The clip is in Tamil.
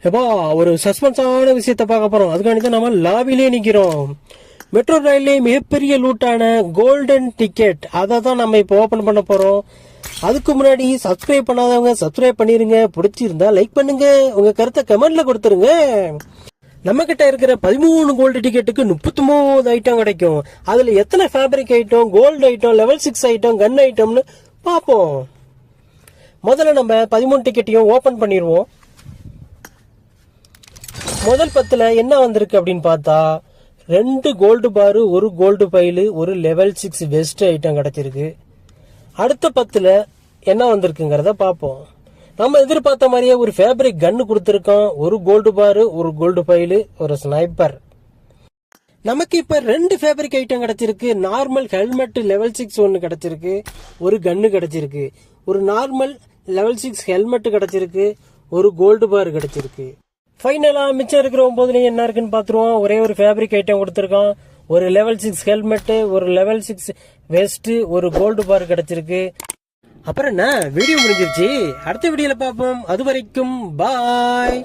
எப்பா ஒரு சஸ்பென்ஸான விஷயத்த பார்க்க போறோம். அதுக்காண்டி தான் நம்ம லாபிலே நிக்கிறோம். மெட்ரோ ரயிலே மிகப்பெரிய லூட்டான கோல்டன் டிக்கெட் அதை தான் நம்ம இப்போ ஓபன் பண்ண போறோம். அதுக்கு முன்னாடி சப்ஸ்கிரைப் பண்ணாதவங்க சப்ஸ்கிரைப் பண்ணிருங்க. பிடிச்சிருந்தா லைக் பண்ணுங்க. உங்க கருத்தை கமெண்ட்ல கொடுத்துருங்க. நம்ம கிட்ட இருக்கிற 13 கோல்டு டிக்கெட்டுக்கு 39 ஐட்டம் கிடைக்கும். அதுல எத்தனை fabric item, gold item, level 6 item, gun ஐட்டம்னு பார்ப்போம். முதல்ல நம்ம 13 டிக்கெட்டையும் ஓபன் பண்ணிடுவோம். முதல் 10ல என்ன வந்திருக்கு அப்படின்னு பார்த்தா 2 கோல்டு பாரு, 1 கோல்டு பைலு, ஒரு லெவல் 6 வெஸ்ட் ஐட்டம் கிடைச்சிருக்கு. அடுத்த 10ல என்ன வந்திருக்குங்கிறத பார்ப்போம். நம்ம எதிர்பார்த்த மாதிரியே ஒரு ஃபேப்ரிக் கன்னு கொடுத்துருக்கோம். 1 கோல்டு பாரு, 1 கோல்டு பைலு, ஒரு ஸ்னைப்பர். நமக்கு இப்ப 2 ஃபேப்ரிக் ஐட்டம் கிடைச்சிருக்கு. நார்மல் ஹெல்மெட் லெவல் 6 ஒன்னு கிடைச்சிருக்கு, ஒரு கன்னு கிடைச்சிருக்கு. ஒரு நார்மல் லெவல் 6 ஹெல்மெட் கிடைச்சிருக்கு, ஒரு கோல்டு பார் கிடைச்சிருக்கு. ஃபைனலா மிச்சம் இருக்கிற 9 என்ன இருக்குன்னு பாத்துருவோம். ஒரே ஒரு ஃபேப்ரிக் ஐட்டம் கொடுத்துருக்கோம். ஒரு லெவல் 6 ஹெல்மெட், ஒரு லெவல் 6 வெஸ்ட், ஒரு கோல்டு பார் கிடைச்சிருக்கு. அப்புறம் என்ன, வீடியோ முடிஞ்சிருச்சு. அடுத்த வீடியோல பார்ப்போம். அது வரைக்கும் பாய்.